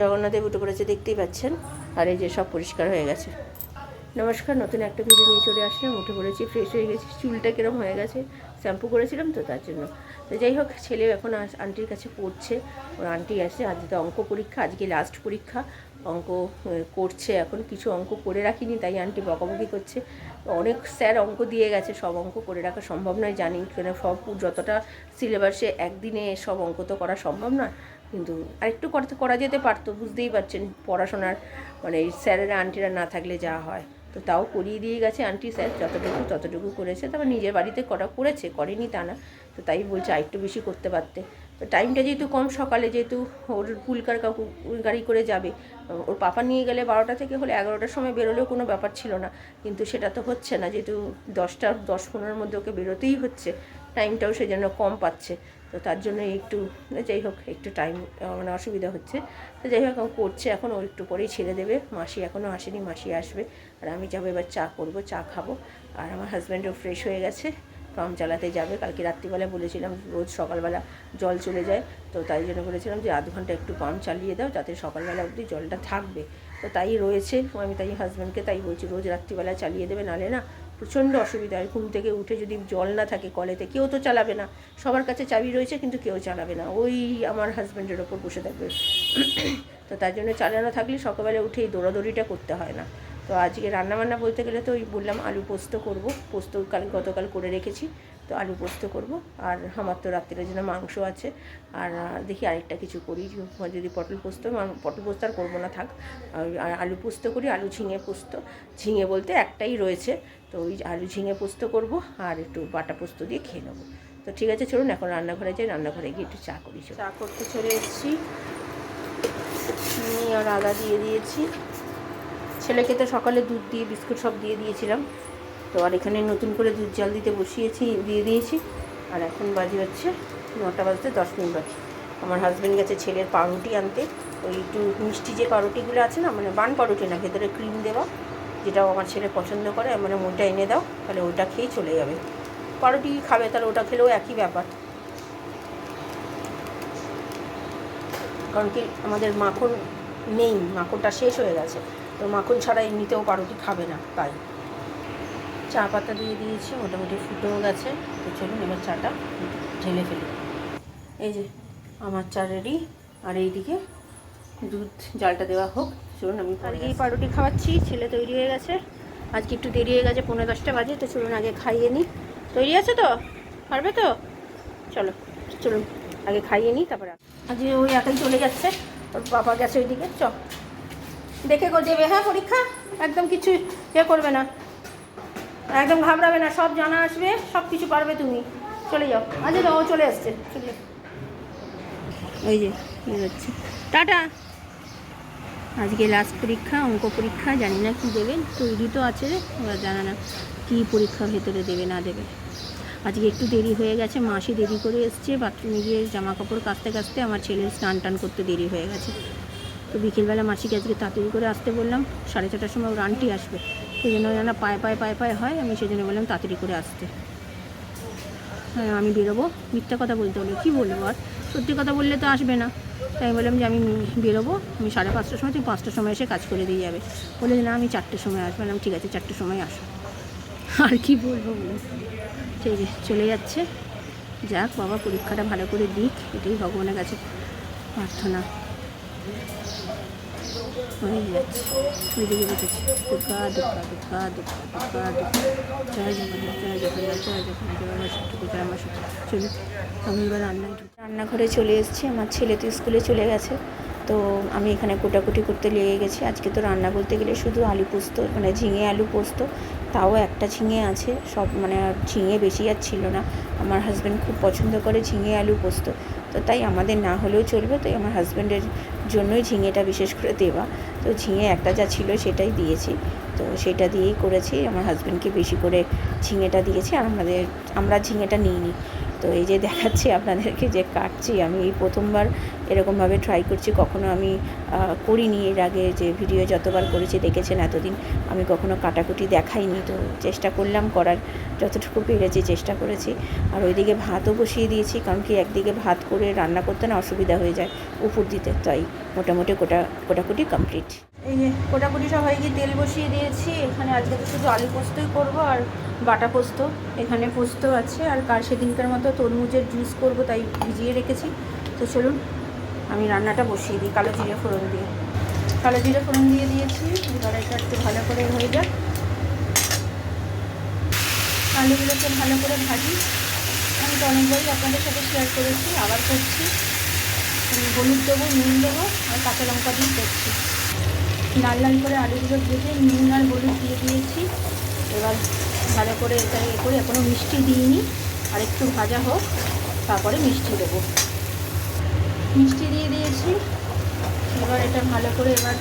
জগন্নাথদেব উঠে পড়েছে, দেখতেই পাচ্ছেন। আর এই যে সব পরিষ্কার হয়ে গেছে। নমস্কার, নতুন একটা ভিডিও নিয়ে চলে আসলাম। উঠে পড়েছি, ফ্রেশ হয়ে গেছি, চুলটা কিরম হয়ে গেছে, শ্যাম্পু করেছিলাম তো তার জন্য। তো যাই হোক, ছেলে এখন আন্টির কাছে পড়ছে। ওর আন্টি আসে, আজকে অঙ্ক পরীক্ষা, আজকে লাস্ট পরীক্ষা। অঙ্ক করছে, এখন কিছু অঙ্ক করে রাখিনি, তাই আন্টি বকাবকি করছে। অনেক স্যার অঙ্ক দিয়ে গেছে, সব অঙ্ক করে রাখা সম্ভব নয় জানি, কেন সব যতটা সিলেবাসে একদিনে সব অঙ্ক তো করা সম্ভব নয়। কিন্তু আরেকটু করা যেতে পারতো, বুঝতেই পারছেন পড়াশোনার মানে স্যারেরা আন্টিরা না থাকলে যা হয়। তো তাও করিয়ে দিয়ে গেছে আন্টি, স্যার ততটুকু করেছে। তারপর নিজের বাড়িতে করেছে, করেনি তা না। তো তাই বলছে আরেকটু বেশি করতে পারতে। তো টাইমটা যেহেতু কম, সকালে যেহেতু ওর পুলকার গাড়ি করে যাবে, ওর পাপা নিয়ে গেলে 12টা থেকে হলে 11টার সময় বেরোলেও কোনো ব্যাপার ছিল না। কিন্তু সেটা তো হচ্ছে না, যেহেতু 10-15 মধ্যে ওকে বেরোতেই হচ্ছে, টাইমটাও সেজন্য কম পাচ্ছে। তো তার জন্য একটু, যাই হোক, একটু টাইম মানে অসুবিধা হচ্ছে। তো যাই হোক, করছে এখন। ও একটু পরেই ছেড়ে দেবে। মাসি এখনও আসেনি, মাসি আসবে। আর আমি যাবো এবার চা করব, চা খাবো। আর আমার হাজব্যান্ডও ফ্রেশ হয়ে গেছে, পাম্প চালাতে যাবে। কালকে রাত্রিবেলা বলেছিলাম, রোজ সকালবেলা জল চলে যায়, তো তাই জন্য বলেছিলাম যে আধ ঘন্টা একটু পাম্প চালিয়ে দাও, যাতে সকালবেলা অবধি জলটা থাকবে। তো তাই রয়েছে। আমি তাই হাজব্যান্ডকে তাই বলছি, রোজ রাত্রিবেলা চালিয়ে দেবে, নাহলে না প্রচণ্ড অসুবিধা হয়। ঘুম থেকে উঠে যদি জল না থাকে কলেতে, কেউ তো চালাবে না। সবার কাছে চাবি রয়েছে, কিন্তু কেউ চালাবে না, ওই আমার হাজব্যান্ডের ওপর বসে থাকবে। তো তার জন্য চালানো থাকলে সকালবেলা উঠে এই দৌড়াদৌড়িটা করতে হয় না। তো আজকে রান্নাবান্না বলতে গেলে তো ওই বললাম আলু পোস্ত করব। পোস্ত গতকাল করে রেখেছি, তো আলু পোস্ত করব। আর আমার তো রাত্রির জন্য মাংস আছে। আর দেখি আরেকটা কিছু করি, যদি পটল পোস্ত আর করবো না, থাক। আর আলু পোস্ত করি, আলু ঝিঙে পোস্ত। ঝিঙে বলতে একটাই রয়েছে, তো ওই আলু ঝিঙে পোস্ত করব, আর একটু বাটা পোস্ত দিয়ে খেয়ে নেবো। তো ঠিক আছে, চলুন এখন রান্নাঘরে যাই, রান্নাঘরে গিয়ে একটু চা করি। চা করতে চলে এসেছি, চিনি আর আদা দিয়ে দিয়েছি। ছেলেকে তো সকালে দুধ দিয়ে বিস্কুট সব দিয়ে দিয়েছিলাম। তো আর এখানে নতুন করে দুধ জাল দিতে দিয়ে দিয়েছি। আর এখন বাজে হচ্ছে 9টা বাজতে 10 মিনিট বাকি। আমার হাজব্যান্ড গেছে ছেলের পাউরুটি আনতে। ওই একটু মিষ্টি যে পাউরুটিগুলো আছে না, মানে বান পাউরুটি না, ভেতরে ক্রিম দেওয়া, যেটাও আমার ছেলে পছন্দ করে, মানে ওইটা এনে দাও, তাহলে ওইটা খেয়েই চলে যাবে। পাউরুটি খাবে, তাহলে ওটা খেলেও একই ব্যাপার। কারণ কি আমাদের মাখন নেই, মাখনটা শেষ হয়ে গেছে, তো মাখন ছাড়া এমনিতেও পাউরুটি খাবে না, তাই। চা পাতা দিয়ে দিয়েছি, মোটামুটি ফুটেও গেছে। তো চলুন এবার চাটা ঢেলে ফেলি। এই যে আমার চা রেডি। আর এইদিকে দুধ জালটা দেওয়া হোক, চলুন আমি এই পাউরুটি খাওয়াচ্ছি। ছেলে তৈরি হয়ে গেছে, আজকে একটু দেরি হয়ে গেছে, 9:45 বাজে। তো চলুন আগে খাইয়ে নিই। তৈরি আছে তো, পারবে তো? চলুন আগে খাইয়ে নিই, তারপরে আজকে ওই একাই চলে যাচ্ছে, ওর বাবা গেছে ওইদিকে। দেখে গো দেবে, হ্যাঁ পরীক্ষা একদম কিছু করবে না, একদম ঘাবড়াবে না, সব জানা আসবে, সব কিছু পারবে তুমি। চলে যাও। আচ্ছা তো ও চলে আসছে, চলে ওই যে যাচ্ছে। টাটা। আজকে লাস্ট পরীক্ষা, অঙ্ক পরীক্ষা। জানি না কী দেবে, তৈরি তো আছে, এবার জানা না কী পরীক্ষা ভেতরে দেবে না দেবে। আজকে একটু দেরি হয়ে গেছে, মাসি দেরি করে এসছে, বাথরুমে গিয়ে জামা কাপড় কাচতে আমার ছেলের স্নান করতে দেরি হয়ে গেছে। তো বিকেলবেলা মাসিকে আজকে তাড়াতাড়ি করে আসতে বললাম, 6:30টার সময় ওর আন্টি আসবে, সেই জন্য যেন পায়ে হয়, আমি সেই জন্য বললাম তাড়াতাড়ি করে আসতে। হ্যাঁ, আমি বেরোবো, মিথ্যা কথা বলতে হলো, কী বলবো আর, সত্যি কথা বললে তো আসবে না। তাই বললাম যে আমি বেরোবো, আমি 5:30টার সময়, তুমি 5টার সময় এসে কাজ করে দিয়ে যাবে। বলে না, আমি 4টের সময় আসবো। বললাম ঠিক আছে, 4টের সময় আসো। আর কি বলবো বলে, ঠিক আছে চলে যাচ্ছে। যাক বাবা, পরীক্ষাটা ভালো করে দিক, এটাই ভগবানের কাছে প্রার্থনা। হয়ে যাচ্ছে, ওইদিকে বসেছি। দুঃখা দুঃখা দুঃখা দুঃখা দুঃখা দুঃখা, জয় জগন্নাথ, জয় জগন্নাথ, জয় জগন্নাথ, জয় আমার সত্যি, জয় আমার সত্যি। চলুন আমি এবার রান্নাঘরে চলে এসেছি। আমার ছেলে তো স্কুলে চলে গেছে, তো আমি এখানে কোটাকুটি করতে লেগে গেছি। আজকে তো রান্না বলতে গেলে শুধু আলু পোস্ত, মানে ঝিঙে আলু পোস্ত, তাও একটা ঝিঙে আছে, সব মানে ঝিঙে বেশি আর ছিল না। আমার হাজব্যান্ড খুব পছন্দ করে ঝিঙে আলু পোস্ত, তো তাই আমাদের না হলেও চলবে, তাই আমার হাজব্যান্ডের জন্যই ঝিঙেটা বিশেষ করে দেওয়া। তো ঝিঙে একটা যা ছিল সেটাই দিয়েছি, তো সেটা দিয়েই করেছি। আমার হাজব্যান্ডকে বেশি করে ঝিঙেটা দিয়েছি, আর আমরা ঝিঙেটা নিইনি। তো এই যে দেখাচ্ছি আপনাদেরকে যে কাটছি, আমি এই প্রথমবার এরকমভাবে ট্রাই করছি, কখনো আমি করিনি এর আগে, যে ভিডিও যতবার করেছি দেখেছেন এতদিন আমি কখনো কাটাকুটি দেখাইনি। তো চেষ্টা করলাম করার, যতটুকু পেরেছি চেষ্টা করেছি। আর ওইদিকে ভাতও বসিয়ে দিয়েছি, কারণ কি একদিকে ভাত করে রান্না করতে না অসুবিধা হয়ে যায় উপর দিতে, তাই মোটামুটি কোটাকুটি কমপ্লিট। এই যে কোটাকুটি সব হয়ে গিয়ে তেল বসিয়ে দিয়েছি। এখানে আজকে তো শুধু আলু পোস্তই করবো আর বাটা পোস্ত, এখানে পোস্ত আছে, আর কাল সেদিনকার মতো তরমুজের জুস করব, তাই ভিজিয়ে রেখেছি। তো চলুন আমি রান্নাটা বসিয়ে দিই কালো জিরে ফোড়ন দিয়ে। কালো জিরে ফোড়ন দিয়ে দিয়েছি, এবার এটা একটু ভালো করে হয়ে যাক। আলুগুলোকে ভালো করে ভাজি। আমি তো অনেকবারই আপনাদের সাথে শেয়ার করেছি, আবার করছি। হলুদ দেবো, নুন দেবো আর কাঁচা লঙ্কা দিয়ে করছি। লাল লাল করে আলুগুলো ভেজে নুন আর হলুদ দিয়ে দিয়েছি। এবার ভালো করে এটা করে, এখনও মিষ্টি দিইনি, আর একটু ভাজা হোক তারপরে মিষ্টি দেবো। মিষ্টি দিয়ে দিয়েছি। এবার এটা ভালো করে এবার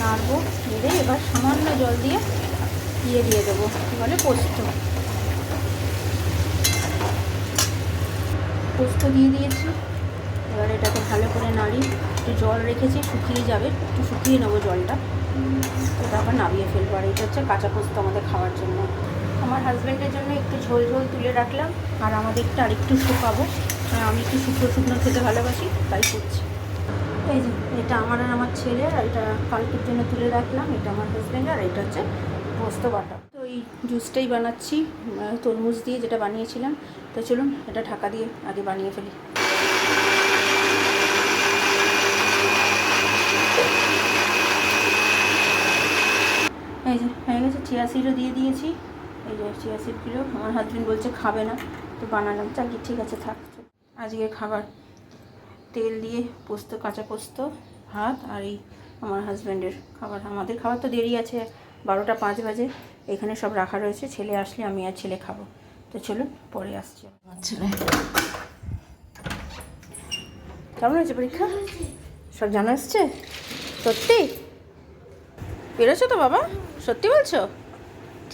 নাড়বো, নেড়ে এবার সামান্য জল দিয়ে দিয়ে দেবো বলে পোস্ত দিয়ে দিয়েছি। এবার এটাকে ভালো করে নাড়ি, একটু জল রেখেছি, শুকিয়ে যাবে, একটু শুকিয়ে নেবো জলটা, তো তারপর নামিয়ে ফেলবো। আর এটা হচ্ছে কাঁচা পোস্ত আমাদের খাওয়ার জন্য। আমার হাজব্যান্ডের জন্য একটু ঝোল ঝোল তুলে রাখলাম, আর আমাদেরটা আরেকটু শুকাবো। আমি একটু শুকনো শুকনো খেতে ভালোবাসি, তাই করছি। এই যে এটা আমার আর আমার ছেলের, আর এটা কালকের জন্য তুলে রাখলাম। এটা আমার হাজব্যান্ডের, আর এটা হচ্ছে পোস্ত বাটা। তো এই জুসটাই বানাচ্ছি তরমুজ দিয়ে, যেটা বানিয়েছিলাম। তো চলুন এটা ঢাকা দিয়ে আগে বানিয়ে ফেলি। এই যে হয়ে গেছে, চিয়া সিডও দিয়ে দিয়েছি। এই যে চিয়া সিডগুলো আমার হাজব্যান্ড বলছে খাবে না, তো বানালাম, চাকি ঠিক আছে থাক। আজকে খাবার তেল দিয়ে পোস্ত, কাঁচা পোস্ত, ভাত, আর এই আমার হাজব্যান্ডের খাবার। আমাদের খাবার তো দেরি আছে, 12টা 5 বাজে। এখানে সব রাখা রয়েছে, ছেলে আসলে আমি আর ছেলে খাবো। তো চলুন পরে আসছি। আমার ছেলে কেমন হয়েছে পরীক্ষা? সব জানা এসছে? সত্যি পেরেছো তো বাবা? সত্যি বলছো?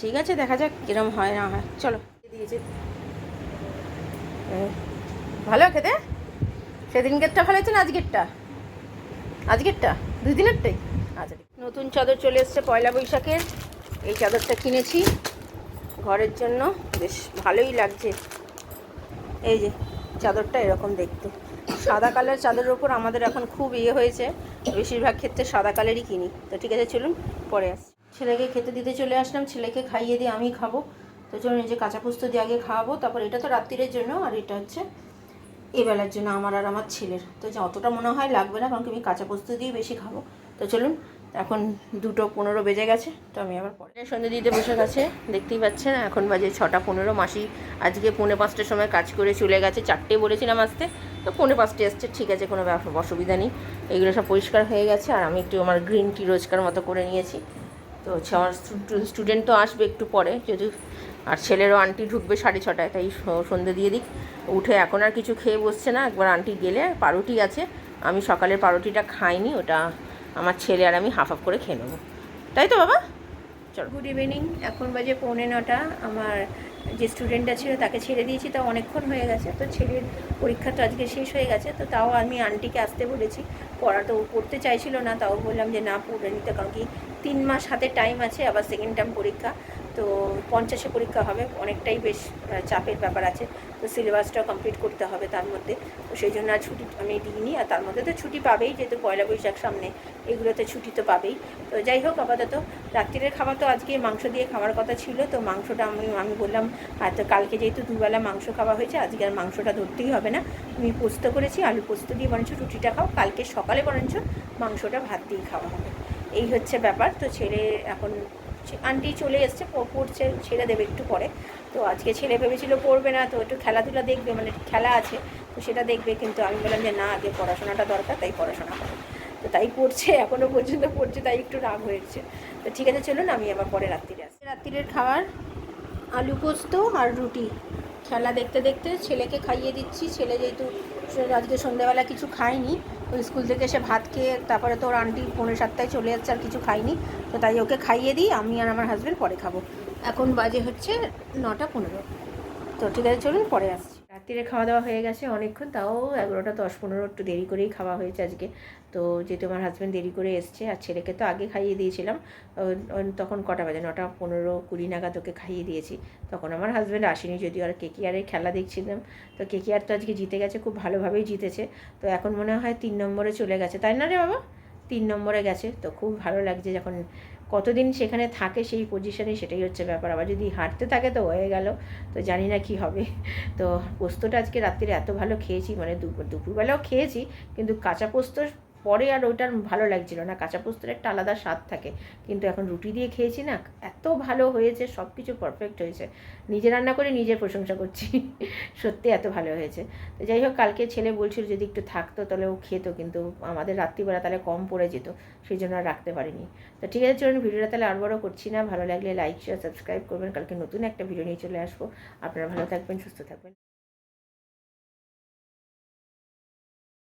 ঠিক আছে, দেখা যাক কিরম হয় না হয়। চলো দিয়েছে ভালো খেতে। সেদিনকেরটা ভালো হয়েছে না আজকেরটা? আজকেরটা 2 দিনেরটাই। আচ্ছা, নতুন চাদর চলে এসছে পয়লা বৈশাখের। এই চাদরটা কিনেছি ঘরের জন্য, বেশ ভালোই লাগছে। এই যে চাদরটা এরকম দেখতে, সাদা কালার চাদরের ওপর আমাদের এখন খুব হয়েছে, বেশিরভাগ ক্ষেত্রে সাদা কালারই কিনি। তো ঠিক আছে চলুন পরে আসছি। ছেলেকে খেতে দিতে চলে আসলাম, ছেলেকে খাইয়ে দিয়ে আমি খাবো। তো চলুন এই যে কাঁচা পোস্ত দিয়ে আগে খাওয়াবো, তারপর এটা তো রাত্রিরের জন্য, আর এটা হচ্ছে এবেলার জন্য আমার আর আমার ছেলের। তো অতটা মনে হয় লাগবে না, কারণ আমি কাঁচা পোস্ত দিয়ে বেশি খাবো। তো চলুন, এখন 2:15 বেজে গেছে, তো আমি আবার পরে সন্ধ্যে দিতে বসে গেছে, দেখতেই পাচ্ছেন। এখন বাজে 6:15। মাসি আজকে 4:45টার সময় কাজ করে চলে গেছে, 4টে বলেছিলাম আসতে, তো 4:45 আসছে। ঠিক আছে, কোনো অসুবিধা নেই। এইগুলো সব পরিষ্কার হয়ে গেছে, আর আমি একটু আমার গ্রিন টি রোজকার মতো করে নিয়েছি। তো হচ্ছে আমার স্টুডেন্ট তো আসবে একটু পরে, যদি আর ছেলেরও আন্টি ঢুকবে 6:30টায়, তাই সন্ধ্যে দিয়ে দিক। উঠে এখন আর কিছু খেয়ে বসছে না, একবার আন্টি গেলে। পাউরুটি আছে, আমি সকালের পাউরুটিটা খাইনি, ওটা আমার ছেলে আর আমি হাফ করে খেয়ে নেবো, তাই তো বাবা? চলো, গুড ইভিনিং। এখন বাজে 8:45। আমার যে স্টুডেন্টটা ছিল তাকে ছেড়ে দিয়েছি, তাও অনেকক্ষণ হয়ে গেছে। তো ছেলের পরীক্ষা তো আজকে শেষ হয়ে গেছে, তো তাও আমি আন্টিকে আসতে বলেছি। পড়া তো পড়তে চাইছিল না, তাও বললাম যে না পড়ে নিতে, কারণ কি 3 মাস হাতে টাইম আছে, আবার সেকেন্ড টার্ম পরীক্ষা। তো 50-এ পরীক্ষা হবে, অনেকটাই বেশ চাপের ব্যাপার আছে। তো সিলেবাসটাও কমপ্লিট করতে হবে তার মধ্যে। তো সেই জন্য আর ছুটি আমি দিইনি, আর তার মধ্যে তো ছুটি পাবেই, যেহেতু পয়লা বৈশাখ সামনে, এগুলোতে ছুটি তো পাবেই। তো যাই হোক, আপাতত রাত্রিরের খাবার তো আজকে মাংস দিয়ে খাওয়ার কথা ছিল, তো মাংসটা আমি বললাম, আর তো কালকে যেহেতু দুবেলা মাংস খাওয়া হয়েছে, আজকে আর মাংসটা ধরতেই হবে না। আমি পোস্ত করেছি, আলু পোস্ত দিয়ে বরঞ্চ রুটিটা খাও, কালকে সকালে বরঞ্চ মাংসটা ভাত দিয়ে খাওয়া হবে। এই হচ্ছে ব্যাপার। তো ছেলে এখন, আন্টি চলে এসছে, পড়ছে, ছেড়ে দেবে একটু পরে। তো আজকে ছেলে ভেবেছিল পড়বে না, তো একটু খেলাধুলা দেখবে, মানে খেলা আছে, তো সেটা দেখবে। কিন্তু আমি বললাম যে না, আগে পড়াশোনাটা দরকার, তাই পড়াশোনা করে। তো তাই পড়ছে, এখনও পর্যন্ত পড়ছে, তাই একটু রাগ হয়েছে। তো ঠিক আছে চলুন, আমি আবার পরে রাত্রিরে আসছি। রাত্রিরের খাবার আলু পোস্ত আর রুটি। খেলা দেখতে দেখতে ছেলেকে খাইয়ে দিচ্ছি। ছেলে যেহেতু আজকে সন্ধ্যাবেলা কিছু খায়নি, ওই স্কুল থেকে এসে ভাত খেয়ে তারপরে তো ওর আন্টি 6:45টায় চলে যাচ্ছে, আর কিছু খাইনি। তো তাই ওকে খাইয়ে দিই, আমি আর আমার হাজব্যান্ড পরে খাবো। এখন বাজে হচ্ছে 9:15। তো ঠিক আছে, চলুন পরে আসছি। রাত্রিরে খাওয়া দাওয়া হয়ে গেছে অনেকক্ষণ, তাও 11টা 10-15 একটু দেরি করেই খাওয়া হয়েছে আজকে। তো যেহেতু আমার হাজব্যান্ড দেরি করে এসছে, আর ছেলেকে তো আগে খাইয়ে দিয়েছিলাম। তখন কটা বাজে, 9:15-20 নাগাদ ওকে খাইয়ে দিয়েছি। তখন আমার হাজব্যান্ড আসেনি, যদিও আর কেকেআরের খেলা দেখছিলাম। তো কেকেআর তো আজকে জিতে গেছে, খুব ভালোভাবেই জিতেছে। তো এখন মনে হয় 3 নম্বরে চলে গেছে, তাই না রে বাবা? 3 নম্বরে গেছে। তো খুব ভালো লাগছে, যখন কতদিন সেখানে থাকে সেই পজিশনে, সেটাই হচ্ছে ব্যাপার। আবার যদি হারতে থাকে তো হয়ে গেল, তো জানি না কী হবে। তো পোস্তটা আজকে রাত্রিরে এত ভালো খেয়েছি, মানে দুপুরবেলাও খেয়েছি, কিন্তু কাঁচা পোস্তর পরে আর ওইটার ভালো লাগছিল না। কাঁচা পোস্তর একটা আলাদা স্বাদ থাকে, কিন্তু এখন রুটি দিয়ে খেয়েছি না, এত ভালো হয়েছে, সব কিছু পারফেক্ট হয়েছে। নিজে রান্না করে নিজের প্রশংসা করছি, সত্যি এত ভালো হয়েছে। তো যাই হোক, কালকে ছেলে বলছিল যদি একটু থাকতো তাহলে ও খেতো, কিন্তু আমাদের রাত্রিবেলা তাহলে কম পড়ে যেত, সেই জন্য আর রাখতে পারিনি। তো ঠিক আছে, চলুন ভিডিওটা তাহলে আর বড় করছি না। ভালো লাগলে লাইক শেয়ার সাবস্ক্রাইব করবেন। কালকে নতুন একটা ভিডিও নিয়ে চলে আসবো। আপনারা ভালো থাকবেন, সুস্থ থাকবেন।